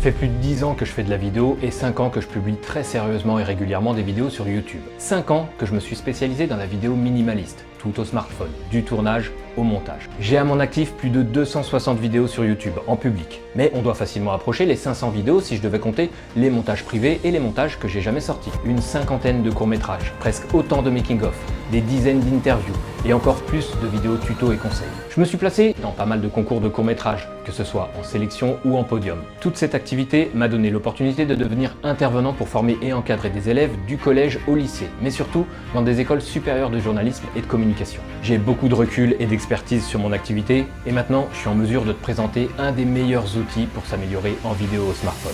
fait plus de 10 ans que je fais de la vidéo et 5 ans que je publie très sérieusement et régulièrement des vidéos sur YouTube. 5 ans que je me suis spécialisé dans la vidéo minimaliste, tout au smartphone, du tournage au montage. J'ai à mon actif plus de 260 vidéos sur YouTube en public, mais on doit facilement approcher les 500 vidéos si je devais compter les montages privés et les montages que j'ai jamais sortis. Une cinquantaine de courts-métrages, presque autant de making-of, des dizaines d'interviews et encore plus de vidéos tutos et conseils. Je me suis placé dans pas mal de concours de courts-métrages, que ce soit en sélection ou en podium. Toute cette activité m'a donné l'opportunité de devenir intervenant pour former et encadrer des élèves du collège au lycée, mais surtout dans des écoles supérieures de journalisme et de communication. J'ai beaucoup de recul et d'expertise sur mon activité et maintenant je suis en mesure de te présenter un des meilleurs outils pour s'améliorer en vidéo au smartphone.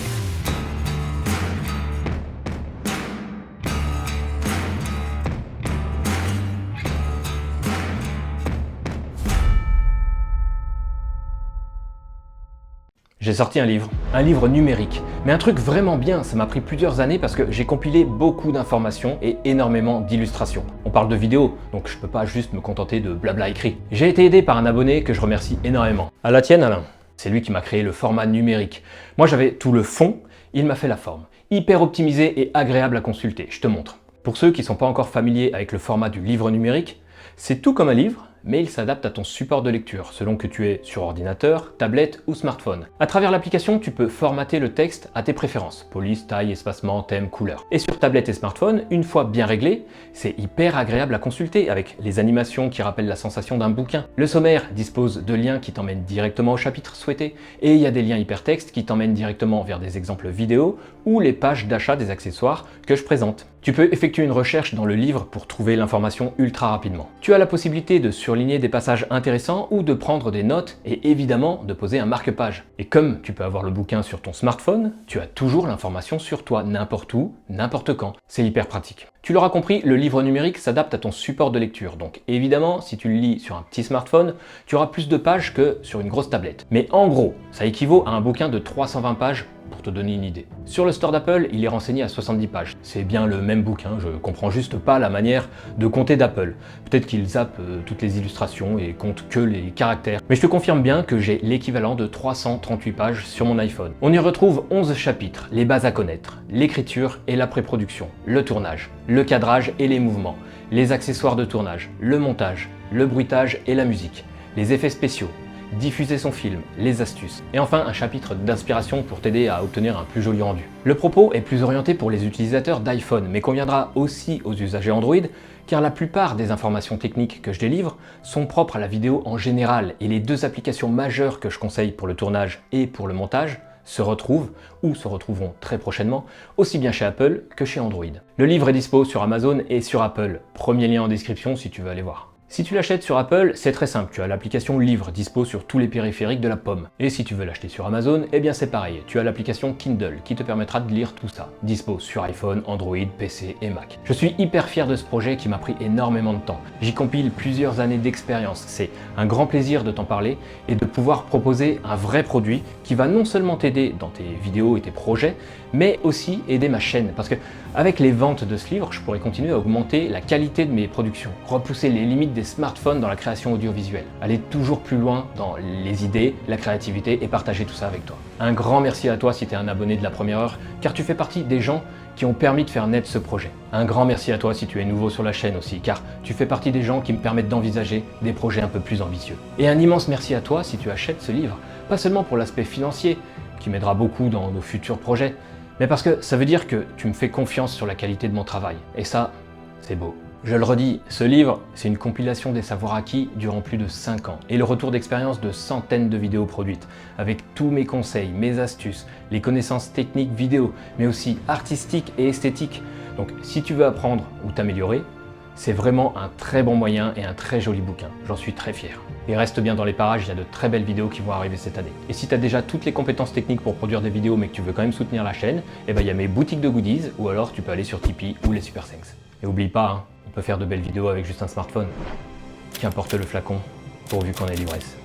J'ai sorti un livre numérique, mais un truc vraiment bien, ça m'a pris plusieurs années parce que j'ai compilé beaucoup d'informations et énormément d'illustrations. On parle de vidéo, donc je peux pas juste me contenter de blabla écrit. J'ai été aidé par un abonné que je remercie énormément. À la tienne Alain, c'est lui qui m'a créé le format numérique. Moi j'avais tout le fond, il m'a fait la forme. Hyper optimisé et agréable à consulter, je te montre. Pour ceux qui sont pas encore familiers avec le format du livre numérique, c'est tout comme un livre, mais il s'adapte à ton support de lecture, selon que tu es sur ordinateur, tablette ou smartphone. À travers l'application, tu peux formater le texte à tes préférences, police, taille, espacement, thème, couleur. Et sur tablette et smartphone, une fois bien réglé, c'est hyper agréable à consulter, avec les animations qui rappellent la sensation d'un bouquin. Le sommaire dispose de liens qui t'emmènent directement au chapitre souhaité, et il y a des liens hypertextes qui t'emmènent directement vers des exemples vidéo ou les pages d'achat des accessoires que je présente. Tu peux effectuer une recherche dans le livre pour trouver l'information ultra rapidement. Tu as la possibilité de surligner des passages intéressants ou de prendre des notes et évidemment de poser un marque-page. Et comme tu peux avoir le bouquin sur ton smartphone, tu as toujours l'information sur toi, n'importe où, n'importe quand. C'est hyper pratique. Tu l'auras compris, le livre numérique s'adapte à ton support de lecture. Donc évidemment, si tu le lis sur un petit smartphone, tu auras plus de pages que sur une grosse tablette. Mais en gros, ça équivaut à un bouquin de 320 pages pour te donner une idée. Sur le store d'Apple, il est renseigné à 70 pages. C'est bien le même bouquin, je comprends juste pas la manière de compter d'Apple. Peut-être qu'il zappe toutes les illustrations et compte que les caractères. Mais je te confirme bien que j'ai l'équivalent de 338 pages sur mon iPhone. On y retrouve 11 chapitres, les bases à connaître, l'écriture et la pré-production, le tournage, le cadrage et les mouvements, les accessoires de tournage, le montage, le bruitage et la musique, les effets spéciaux, diffuser son film, les astuces, et enfin un chapitre d'inspiration pour t'aider à obtenir un plus joli rendu. Le propos est plus orienté pour les utilisateurs d'iPhone, mais conviendra aussi aux usagers Android, car la plupart des informations techniques que je délivre sont propres à la vidéo en général, et les deux applications majeures que je conseille pour le tournage et pour le montage se retrouvent, ou se retrouveront très prochainement, aussi bien chez Apple que chez Android. Le livre est dispo sur Amazon et sur Apple, premier lien en description si tu veux aller voir. Si tu l'achètes sur Apple, c'est très simple, tu as l'application Livre dispo sur tous les périphériques de la pomme. Et si tu veux l'acheter sur Amazon, eh bien c'est pareil, tu as l'application Kindle qui te permettra de lire tout ça. Dispo sur iPhone, Android, PC et Mac. Je suis hyper fier de ce projet qui m'a pris énormément de temps. J'y compile plusieurs années d'expérience. C'est un grand plaisir de t'en parler et de pouvoir proposer un vrai produit qui va non seulement t'aider dans tes vidéos et tes projets, mais aussi aider ma chaîne. Parce que avec les ventes de ce livre, je pourrais continuer à augmenter la qualité de mes productions, repousser les limites des smartphones dans la création audiovisuelle, aller toujours plus loin dans les idées, la créativité et partager tout ça avec toi. Un grand merci à toi si tu es un abonné de la première heure, car tu fais partie des gens qui ont permis de faire naître ce projet. Un grand merci à toi si tu es nouveau sur la chaîne aussi, car tu fais partie des gens qui me permettent d'envisager des projets un peu plus ambitieux. Et un immense merci à toi si tu achètes ce livre, pas seulement pour l'aspect financier, qui m'aidera beaucoup dans nos futurs projets, mais parce que ça veut dire que tu me fais confiance sur la qualité de mon travail. Et ça, c'est beau. Je le redis, ce livre, c'est une compilation des savoirs acquis durant plus de 5 ans et le retour d'expérience de centaines de vidéos produites, avec tous mes conseils, mes astuces, les connaissances techniques vidéo, mais aussi artistiques et esthétiques. Donc si tu veux apprendre ou t'améliorer, c'est vraiment un très bon moyen et un très joli bouquin. J'en suis très fier. Et reste bien dans les parages, il y a de très belles vidéos qui vont arriver cette année. Et si tu as déjà toutes les compétences techniques pour produire des vidéos mais que tu veux quand même soutenir la chaîne, eh ben il y a mes boutiques de goodies ou alors tu peux aller sur Tipeee ou les Super Thanks. Et oublie pas, hein, on peut faire de belles vidéos avec juste un smartphone. Qu'importe le flacon, pourvu qu'on ait l'ivresse.